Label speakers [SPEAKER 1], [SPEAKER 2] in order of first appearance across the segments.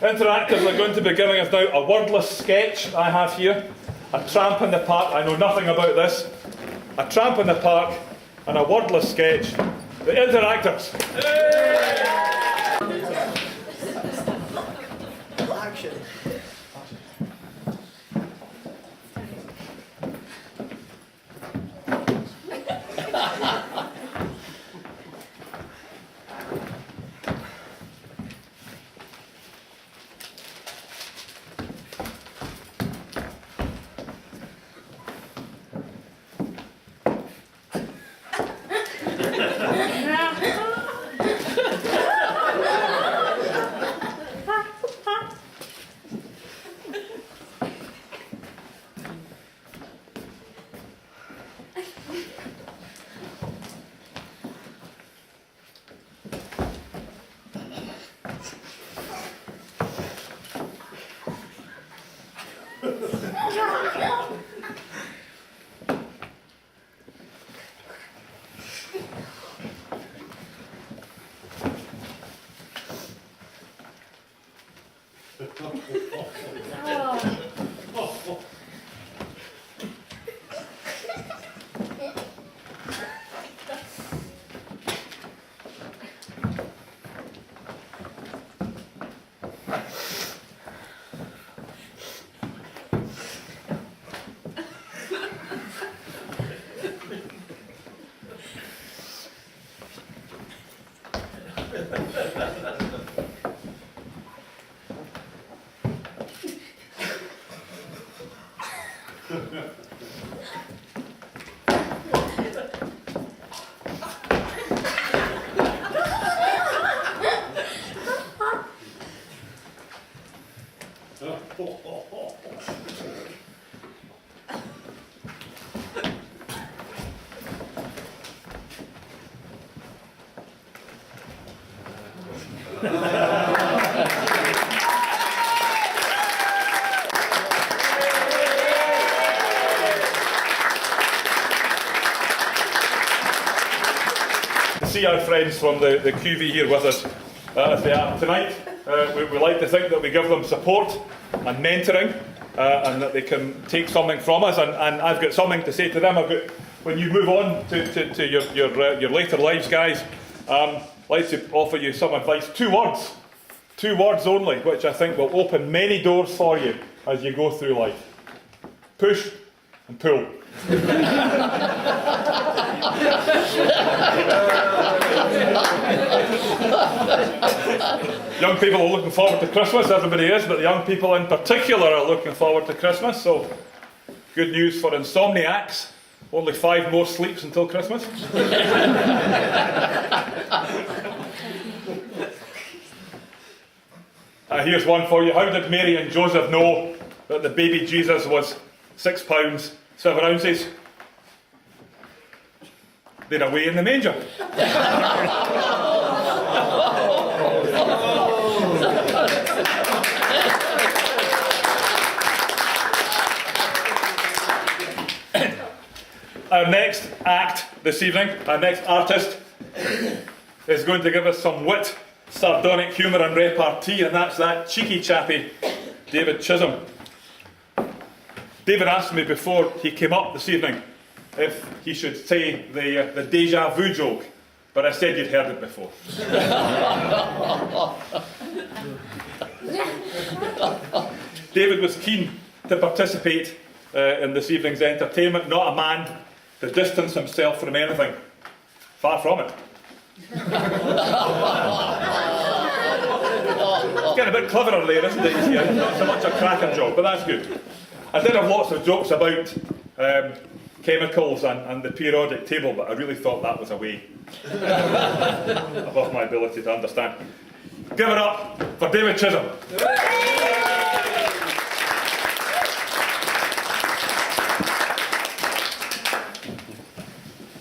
[SPEAKER 1] Interactors are going to be giving us now a wordless sketch I have here. A tramp in the park. I know nothing about this. A tramp in the park and a wordless sketch. The Interactors.
[SPEAKER 2] Action.
[SPEAKER 1] See our friends from the QV here with us as they are tonight. We like to think that we give them support and mentoring and that they can take something from us, and I've got something to say to them. When you move on to your later lives, guys, I'd like to offer you some advice. Two words only, which I think will open many doors for you as you go through life. Push and pull. Young people are looking forward to Christmas, everybody is, but the young people in particular are looking forward to Christmas, so good news for insomniacs. Only 5 more sleeps until Christmas. Here's one for you. How did Mary and Joseph know that the baby Jesus was 6 pounds 7 ounces? They're away in the manger. Our next act this evening, our next artist, is going to give us some wit, sardonic humour and repartee, and that's that cheeky chappy, David Chisholm. David asked me before he came up this evening if he should say the deja vu joke, but I said you'd heard it before. David was keen to participate in this evening's entertainment, not a man to distance himself from anything. Far from it. It's getting a bit cleverer there, isn't it? Yeah, not so much a cracking joke, but that's good. I did have lots of jokes about chemicals and the periodic table, but I really thought that was a way above my ability to understand. Give it up for David Chisholm.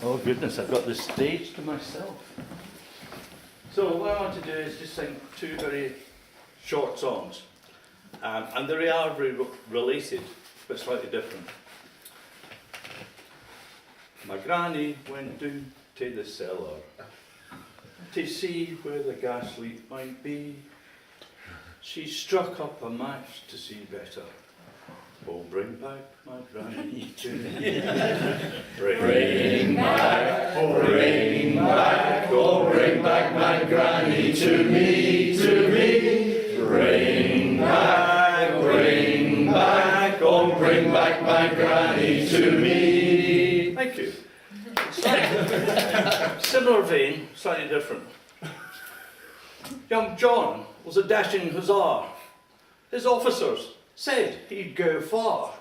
[SPEAKER 3] Oh goodness, I've got the stage to myself. So what I want to do is just sing 2 very short songs. And they are related, but slightly different. My granny went down to the cellar to see where the gas leak might be. She struck up a match to see better. Oh, bring back my granny to me. Bring back, oh, bring back, oh, bring back my granny to me, to me. Bring back, oh, bring back my granny to me. Thank you. Similar vein, slightly different. Young John was a dashing hussar. His officers said he'd go far.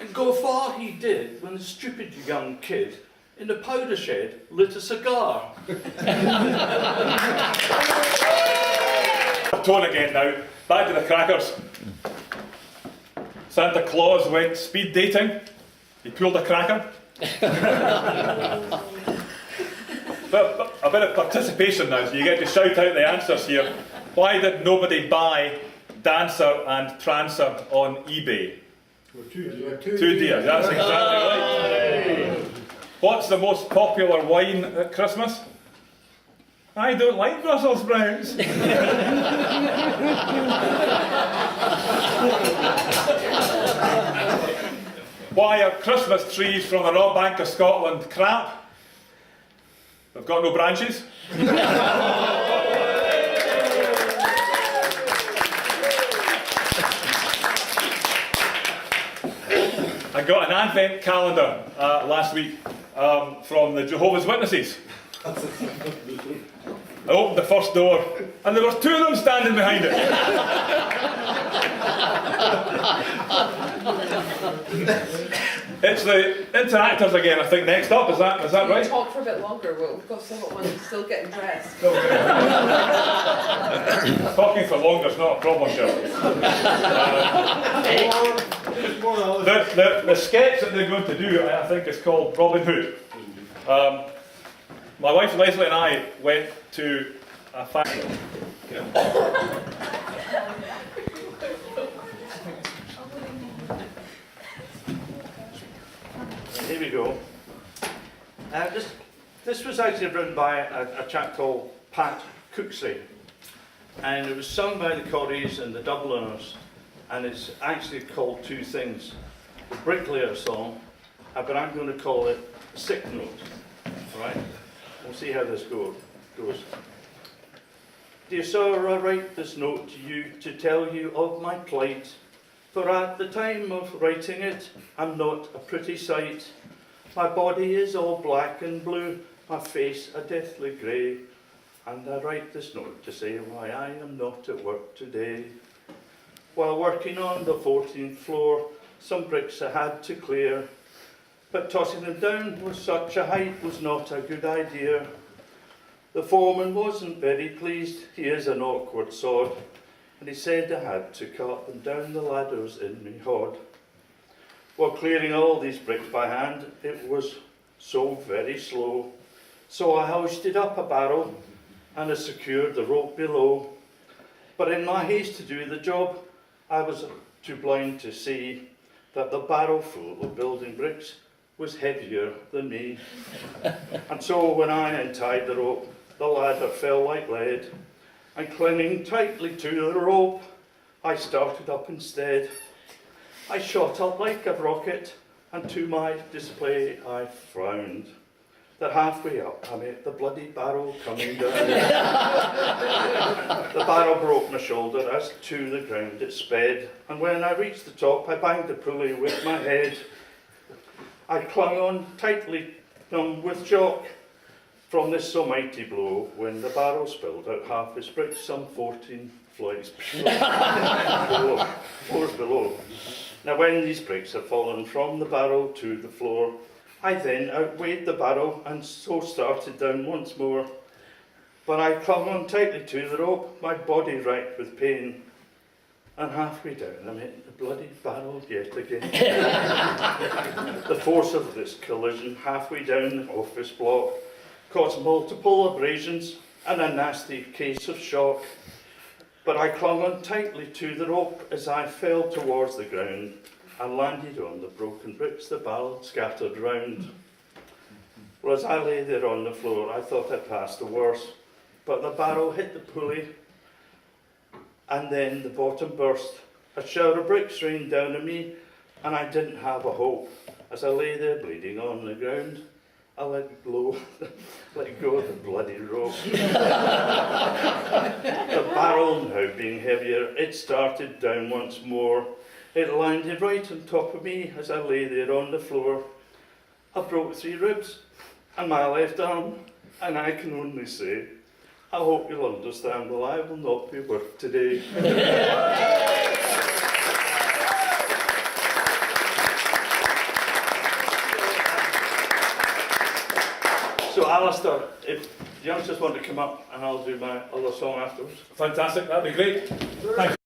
[SPEAKER 3] And go far he did when the stupid young kid in the powder shed lit a cigar.
[SPEAKER 1] Tone again now. Back to the crackers. Santa Claus went speed dating. He pulled a cracker. But a bit of participation now, so you get to shout out the answers here. Why did nobody buy Dancer and Prancer on eBay? Two deer, that's exactly right. What's the most popular wine at Christmas? I don't like Brussels sprouts. Why are Christmas trees from the Rock Bank of Scotland crap? They've got no branches. I got an Advent calendar last week from the Jehovah's Witnesses. I opened the first door and there were two of them standing behind it. It's the interactors again, I think, next up. Is that right?
[SPEAKER 2] We'll talk for a bit longer. We've got someone still getting dressed.
[SPEAKER 1] Talking for longer is not a problem, Shirley. The sketch that they're going to do, I think, is called Robin Hood. My wife Leslie and I went to a factory.
[SPEAKER 3] Here we go. This was actually written by a chap called Pat Cooksey, and it was sung by the Corries and the Dubliners, and it's actually called two things: the Bricklayer song, but I'm going to call it Sick Note. All right? We'll see how this goes. Dear sir, I write this note to you to tell you of my plight. For at the time of writing it, I'm not a pretty sight. My body is all black and blue, my face a deathly grey. And I write this note to say why I am not at work today. While working on the 14th floor, some bricks I had to clear. But tossing them down with such a height was not a good idea. The foreman wasn't very pleased, he is an awkward sod. And he said I had to cut them down the ladders in me hod. While clearing all these bricks by hand, it was so very slow. So I hoisted up a barrel and I secured the rope below. But in my haste to do the job, I was too blind to see that the barrel full of building bricks was heavier than me. And so when I untied the rope, the ladder fell like lead. And clinging tightly to the rope, I started up instead. I shot up like a rocket, and to my display I frowned. That halfway up I met the bloody barrel coming down. The barrel broke my shoulder as to the ground it sped, and when I reached the top I banged the pulley with my head. I clung on tightly, numb with shock, from this so mighty blow, when the barrel spilled out half its bricks, some 14 floors below. Now when these bricks had fallen from the barrel to the floor, I then outweighed the barrel and so started down once more. But I clung on tightly to the rope, my body racked with pain. And halfway down I met the bloody barrel yet again. The force of this collision halfway down the office block caused multiple abrasions and a nasty case of shock. But I clung on tightly to the rope as I fell towards the ground and landed on the broken bricks the barrel scattered round. Well, as I lay there on the floor, I thought I'd passed the worst, but the barrel hit the pulley and then the bottom burst. A shower of bricks rained down on me, and I didn't have a hope. As I lay there bleeding on the ground, I let go of the bloody rope. The barrel now being heavier, it started down once more. It landed right on top of me as I lay there on the floor. I broke 3 ribs and my left arm, and I can only say, I hope you'll understand that I will not be worked today. So Alistair, if the youngsters want to come up, and I'll do my other song afterwards.
[SPEAKER 1] Fantastic, that'd be great. Thank you.